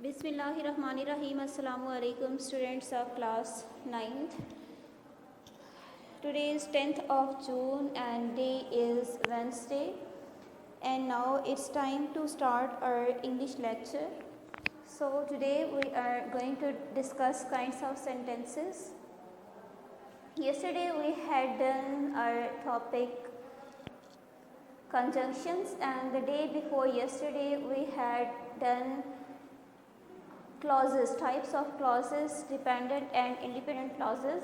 Bismillahirrahmanirrahim. Assalamu alaikum, students of class 9th. Today is 10th of June and day is Wednesday, and now it's time to start our English lecture. So today we are going to discuss kinds of sentences. Yesterday we had done our topic conjunctions, and the day before yesterday we had done clauses, types of clauses, dependent and independent clauses.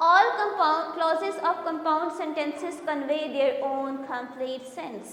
All clauses of compound sentences convey their own complete sense.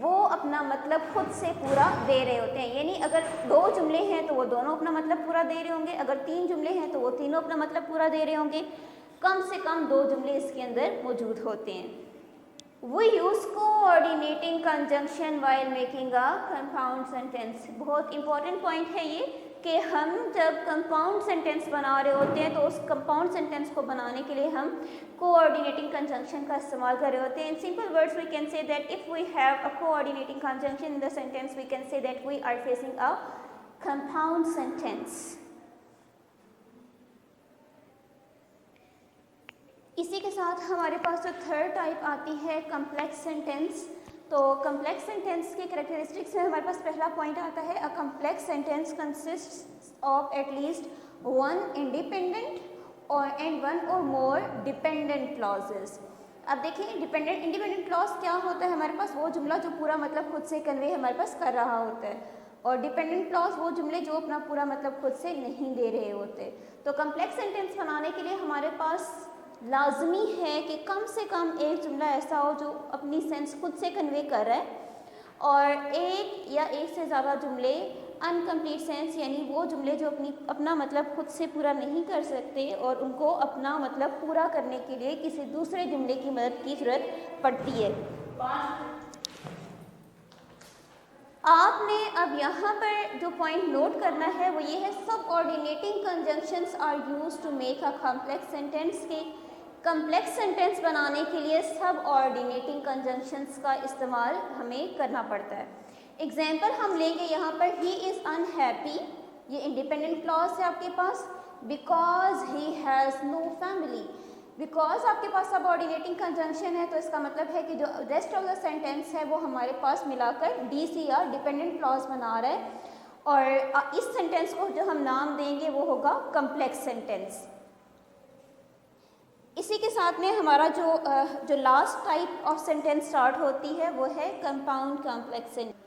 وہ اپنا مطلب خود سے پورا دے رہے ہوتے ہیں. یعنی اگر 2 جملے ہیں تو وہ دونوں اپنا مطلب پورا دے رہے ہوں گے, اگر 3 جملے ہیں تو وہ تینوں اپنا مطلب پورا دے رہے ہوں گے. کم سے کم 2 جملے اس کے اندر موجود ہوتے ہیں. We use coordinating conjunction while making a compound sentence. بہت امپورٹنٹ پوائنٹ ہے یہ کہ ہم جب کمپاؤنڈ سینٹینس بنا رہے ہوتے ہیں تو اس کمپاؤنڈ سینٹینس کو بنانے کے لیے ہم coordinating conjunction کا استعمال کر رہے ہوتے ہیں. In simple words we can say that if we have a coordinating conjunction in the sentence we can say that we are facing a compound sentence. اسی کے ساتھ ہمارے پاس جو تھرڈ ٹائپ آتی ہے کمپلیکس سینٹینس. تو کمپلیکس سینٹینس کے characteristics میں ہمارے پاس پہلا پوائنٹ آتا ہے, a complex sentence consists of at least one independent and one or more dependent clauses. اب دیکھیں انڈیپینڈنٹ کلاس کیا ہوتا ہے ہمارے پاس, وہ جملہ جو پورا مطلب خود سے کنوے ہمارے پاس کر رہا ہوتا ہے, اور ڈیپینڈنٹ کلاس وہ جملے جو اپنا پورا مطلب خود سے نہیں دے رہے ہوتے. تو کمپلیکس سینٹینس بنانے کے لیے ہمارے پاس لازمی ہے کہ کم سے کم ایک جملہ ایسا ہو جو اپنی سینس خود سے کنوے کر رہا ہے, اور ایک یا ایک سے زیادہ جملے انکمپلیٹ سینس یعنی وہ جملے جو اپنا مطلب خود سے پورا نہیں کر سکتے اور ان کو اپنا مطلب پورا کرنے کے لیے کسی دوسرے جملے کی مدد کی ضرورت پڑتی ہے. آپ نے اب یہاں پر جو پوائنٹ نوٹ کرنا ہے وہ یہ ہے, subordinating conjunctions are use to make a complex sentence. کے کمپلیکس سینٹینس بنانے کے لیے سب آرڈینیٹنگ کنجنکشنز کا استعمال ہمیں کرنا پڑتا ہے. ایگزامپل ہم لیں گے یہاں پر, ہی از انہیپی, یہ انڈیپینڈنٹ کلاس ہے آپ کے پاس, because he has no family. Because آپ کے پاس سب آرڈینیٹنگ کنجنکشن ہے تو اس کا مطلب ہے کہ جو ریسٹ آف دا سینٹینس ہے وہ ہمارے پاس ملا کر ڈی سی یا ڈیپینڈنٹ کلاس بنا رہا ہے, اور اس سینٹینس کو جو ہم نام دیں گے وہ ہوگا کمپلیکس سینٹینس. اسی کے ساتھ میں ہمارا جو last type of sentence start ہوتی ہے وہ ہے کمپاؤنڈ کمپلیکس سینٹینس.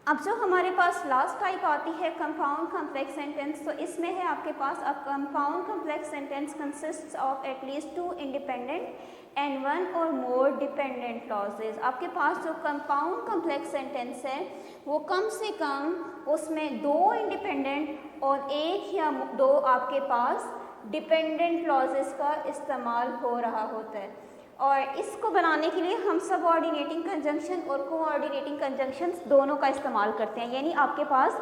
اب جو ہمارے پاس لاسٹ ٹائپ آتی ہے کمپاؤنڈ کمپلیکس سینٹینس, تو اس میں ہے آپ کے پاس a compound complex sentence consists of at least 2 independent and 1 or more dependent clauses. آپ کے پاس جو کمپاؤنڈ کمپلیکس سینٹینس ہے وہ کم سے کم اس میں 2 انڈیپینڈنٹ اور 1 یا 2 آپ کے پاس ڈیپینڈنٹ کلازز کا استعمال ہو رہا ہوتا ہے. اور اس کو بنانے کے لیے ہم سب آرڈینیٹنگ کنجنکشن اور کو آرڈینیٹنگ کنجنکشنز دونوں کا استعمال کرتے ہیں, یعنی آپ کے پاس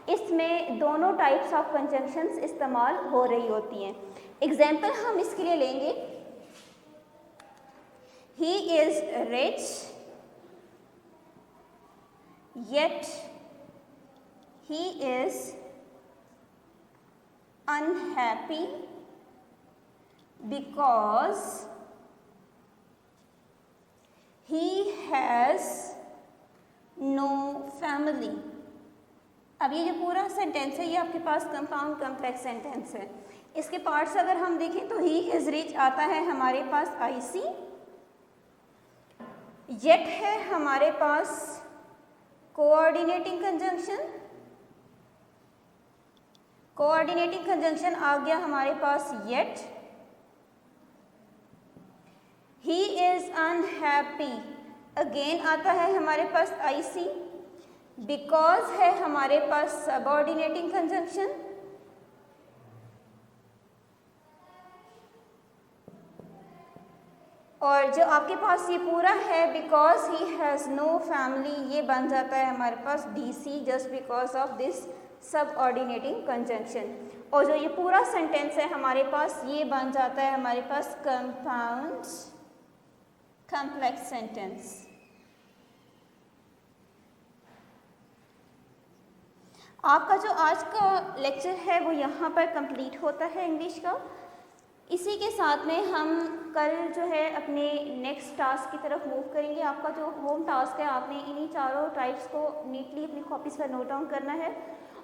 اس میں دونوں ٹائپس آف کنجنکشنز استعمال ہو رہی ہوتی ہیں. ایگزامپل ہم اس کے لیے لیں گے, he is rich yet he is unhappy because he has no family. اب یہ جو پورا سینٹینس ہے یہ آپ کے پاس کمپاؤنڈ کمپلیکس سینٹینس ہے. اس کے پارٹس اگر ہم دیکھیں تو ہی از ریچ آتا ہے ہمارے پاس آئی سی, یٹ ہے ہمارے پاس کوآرڈینیٹنگ کنجنکشن, کوآرڈینیٹنگ کنجنکشن آ گیا ہمارے پاس yet. He is unhappy again آتا ہے ہمارے پاس آئی سی, بیکاز ہے ہمارے پاس سب آرڈینیٹنگ کنجنکشن, اور جو آپ کے پاس یہ پورا ہے because he has no family, یہ بن جاتا ہے ہمارے پاس D C just because of this subordinating conjunction. اور جو یہ پورا سینٹینس ہے ہمارے پاس یہ بن جاتا ہے ہمارے پاس کمپاؤنڈ کمپلیکس سینٹینس. آپ کا جو آج کا لیکچر ہے وہ یہاں پر کمپلیٹ ہوتا ہے انگلش کا. اسی کے ساتھ میں ہم کل جو ہے اپنے نیکسٹ ٹاسک کی طرف موو کریں گے. آپ کا جو ہوم ٹاسک ہے آپ نے انہی چاروں ٹائپس کو نیٹلی اپنی کاپیز پر نوٹ ڈاؤن کرنا ہے,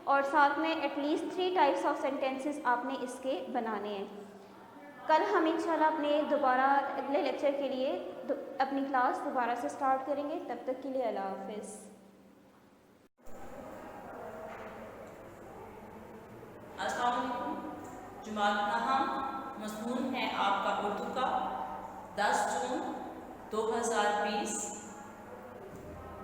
اور ساتھ میں at least 3 types of sentences آپ نے اس کے بنانے ہیں. کل ہم انشاءاللہ اپنے دوبارہ اگلے لیکچر کے لیے اپنی کلاس دوبارہ سے سٹارٹ کریں گے. تب تک کے لیے اللہ حافظ. السلام علیکم. جماعت نہم مضمون ہے آپ کا اردو کا 10 جون 2020.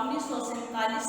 1947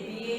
BA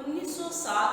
1907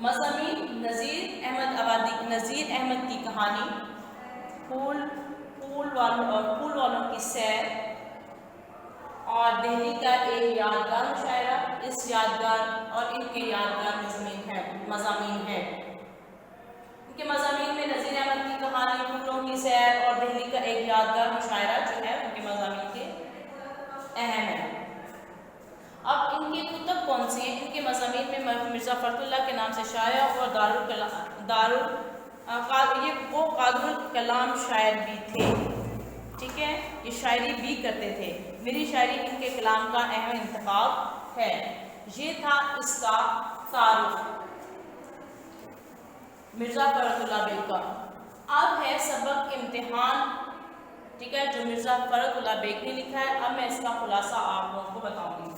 مضامین نذیر احمد کی کہانی، پھول والوں کی سیر اور دہلی کا ایک یادگار مشاعرہ اس یادگار اور ان کے یادگار مضامین ہیں۔ ان کے مضامین میں نذیر احمد کی کہانی، پھولوں کی سیر اور دہلی کا ایک یادگار مشاعرہ جو ہے ان کے مضامین کے اہم ہیں۔ اب ان کے کتب کون سی ہیں؟ ان کے مضامین میں مرزا فرد اللہ کے نام سے شائع اور وہ قادر الکلام شاعر بھی تھے، ٹھیک ہے، یہ شاعری بھی کرتے تھے۔ میری شاعری ان کے کلام کا اہم انتخاب ہے۔ یہ تھا اس کا تعارف مرزا فرد اللہ بیگ کا۔ اب ہے سبق امتحان، ٹھیک ہے، جو مرزا فرد اللہ بیگ نے لکھا ہے۔ اب میں اس کا خلاصہ آپ لوگوں کو بتاؤں گی۔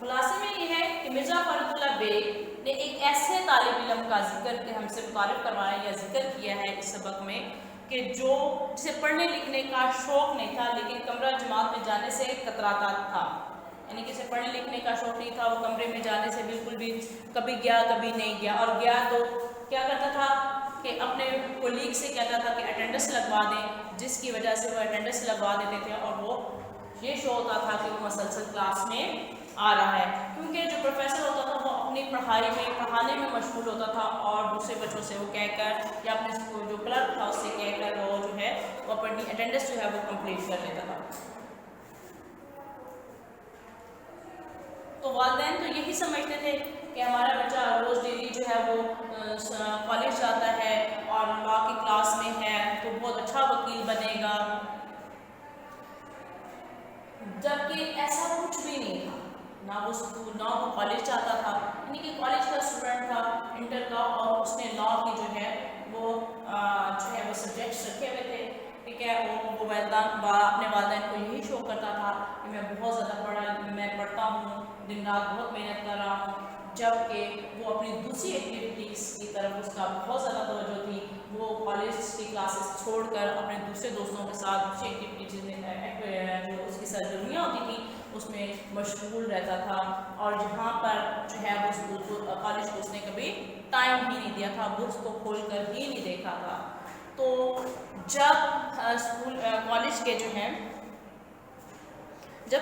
خلاصے میں یہ ہے کہ مرزا فرد اللہ بیگ نے ایک ایسے طالب علم کا ہم سے متعارف کروایا یا ذکر کیا ہے اس سبق میں کہ جسے پڑھنے لکھنے کا شوق نہیں تھا لیکن کمرہ جماعت میں جانے سے کتراتا تھا، یعنی کہ اسے پڑھنے لکھنے کا شوق نہیں تھا، وہ کمرے میں جانے سے بالکل بھی کبھی گیا کبھی نہیں گیا، اور گیا تو کیا کرتا تھا کہ اپنے کولیگ سے کہتا تھا کہ اٹینڈنس لگوا دیں، جس کی وجہ سے وہ اٹینڈنس لگوا دیتے تھے اور وہ یہ شو ہوتا تھا کہ وہ مسلسل کلاس میں آ رہا ہے، کیونکہ جو پروفیسر ہوتا تھا وہ اپنی پڑھانے میں مشغول ہوتا تھا اور دوسرے بچوں سے وہ کہہ کر یا اپنے جو کلرک تھا اس سے کہہ کر وہ جو ہے وہ اپنی اٹینڈنس جو ہے وہ کمپلیٹ کر لیتا تھا۔ تو والدین تو یہی سمجھتے تھے کہ ہمارا بچہ روز ڈیلی جو ہے وہ کالج جاتا ہے اور لا کی کلاس میں ہے تو بہت اچھا وکیل بنے گا، جبکہ ایسا کچھ بھی نہیں تھا، نہ وہ کالج جاتا تھا، یعنی کہ کالج کا اسٹوڈنٹ تھا انٹر کا، اور اس نے لا کی جو ہے وہ سبجیکٹس رکھے ہوئے تھے، ٹھیک ہے، وہ اپنے والدین کو یہی شو کرتا تھا کہ میں بہت زیادہ پڑھتا ہوں، دن رات بہت محنت کر رہا ہوں، جبکہ وہ اپنی دوسری ایکٹیویٹیز کی طرف اس کا بہت زیادہ توجہ تھی، وہ کالج کی کلاسز چھوڑ کر اپنے دوسرے دوستوں کے ساتھ دوسری ایکٹیویٹیز میں جو اس کی سرگرمیاں ہوتی تھیں اس میں مشغول رہتا تھا، اور جہاں پر جو ہے وہ اسکول کو کالج کو اس نے کبھی ٹائم ہی نہیں دیا تھا، بکس کو کھول کر ہی نہیں دیکھا تھا۔ تو جب کالج کے جو ہیں جب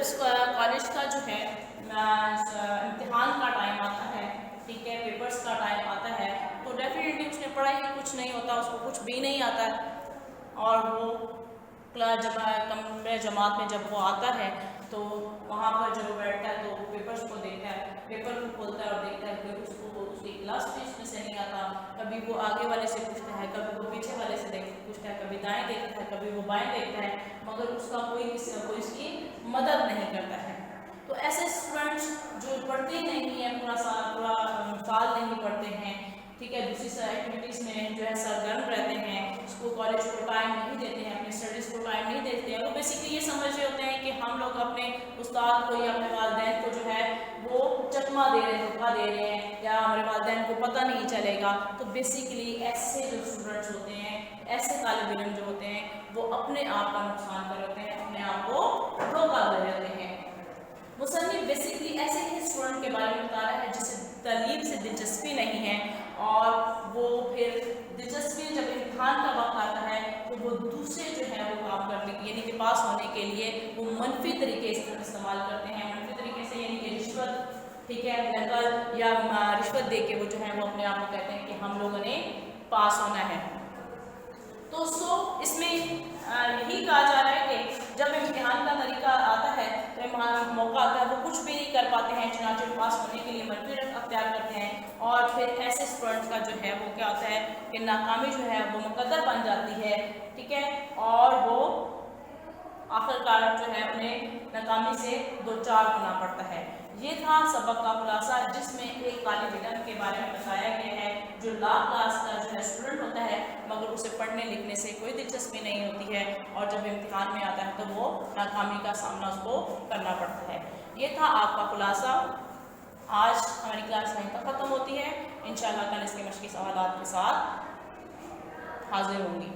کالج کا جو ہے امتحان کا ٹائم آتا ہے، ٹھیک ہے، پیپرز کا ٹائم آتا ہے، تو ڈیفینیٹلی اس نے پڑھائی میں کچھ نہیں ہوتا، اس کو کچھ بھی نہیں آتا، اور وہ کمرہ جماعت میں جب وہ آتا ہے تو وہاں پر جب وہ بیٹھتا ہے تو پیپرز کو دیکھتا ہے، پیپر کو کھولتا ہے اور دیکھتا ہے کہ اس کو اس کی کلاس بھی اس میں سے نہیں آتا، کبھی وہ آگے والے سے پوچھتا ہے، کبھی وہ پیچھے والے سے پوچھتا ہے، کبھی دائیں دیکھتا ہے، کبھی وہ بائیں دیکھتا ہے، مگر اس کا کوئی اس کی مدد نہیں کرتا ہے۔ تو ایسے اسٹوڈنٹس جو پڑھتے نہیں ہیں، پورا سال نہیں پڑھتے ہیں، ٹھیک ہے، دوسری ایکٹیویٹیز میں جو ہے سرگرم رہتے ہیں، اس کو کالج کو ٹائم نہیں دیتے ہیں، اپنی اسٹڈیز کو ٹائم نہیں دیتے ہیں، وہ بیسکلی یہ سمجھ رہے ہوتے ہیں کہ ہم لوگ اپنے استاد کو یا اپنے والدین کو جو ہے وہ چکما دے رہے ہیں، دھوکہ دے رہے ہیں، یا ہمارے والدین کو پتہ نہیں چلے گا۔ تو بیسکلی ایسے جو اسٹوڈنٹس ہوتے ہیں، ایسے طالب علم جو ہوتے ہیں، وہ اپنے آپ کا نقصان کر رہے ہیں، اپنے آپ کو دھوکہ دے رہے ہیں۔ مصنف بیسکلی ایسے ہی اسٹوڈنٹ کے بارے میں بتا رہا ہے جسے تعلیم سے دلچسپی نہیں ہے، اور وہ پھر دلچسپی جب امتحان کا وقت آتا ہے تو وہ دوسرے جو ہے وہ کام کرنے کی، یعنی کہ پاس ہونے کے لیے وہ منفی طریقے استعمال کرتے ہیں، منفی طریقے سے یعنی کہ رشوت، ٹھیک ہے، نقل یا رشوت دے کے وہ جو ہے وہ اپنے آپ کو کہتے ہیں کہ ہم لوگوں نے پاس ہونا ہے۔ تو اس میں یہی کہا جا رہا ہے کہ جب امتحان کا طریقہ آتا ہے تو موقع آتا ہے وہ کچھ بھی نہیں کر پاتے ہیں، چنانچہ پاس ہونے کے لیے منفی رخ اختیار کرتے ہیں، اور پھر ایسے اسٹوڈنٹس کا جو ہے وہ کیا ہوتا ہے کہ ناکامی جو ہے وہ مقدر بن جاتی ہے، ٹھیک ہے، اور وہ آخر کار جو ہے انہیں ناکامی سے دوچار ہونا پڑتا ہے۔ یہ تھا سبق کا خلاصہ، جس میں ایک طالب علم کے بارے میں بتایا گیا ہے جو لا کلاس کا جو ہے اسٹوڈنٹ ہوتا ہے، مگر اسے پڑھنے لکھنے سے کوئی دلچسپی نہیں ہوتی ہے، اور جب امتحان میں آتا ہے تو وہ ناکامی کا سامنا اس کو کرنا پڑتا ہے۔ یہ تھا آپ کا خلاصہ۔ آج ہماری کلاس یہیں تک ختم ہوتی ہے، انشاءاللہ کل اس کے مشقی سوالات کے ساتھ حاضر ہوں گی۔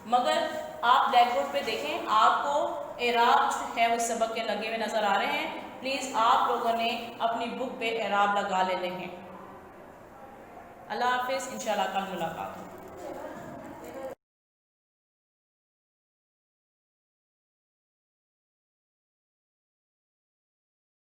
مگر آپ بلیک بورڈ پہ دیکھیں آپ کو اعراب جو ہے وہ سبق کے لگے ہوئے نظر آ رہے ہیں. پلیز آپ لوگوں نے اپنی بک پہ اعراب لگا لینے ہیں. اللہ حافظ، انشاءاللہ کل ملاقات ہوگی.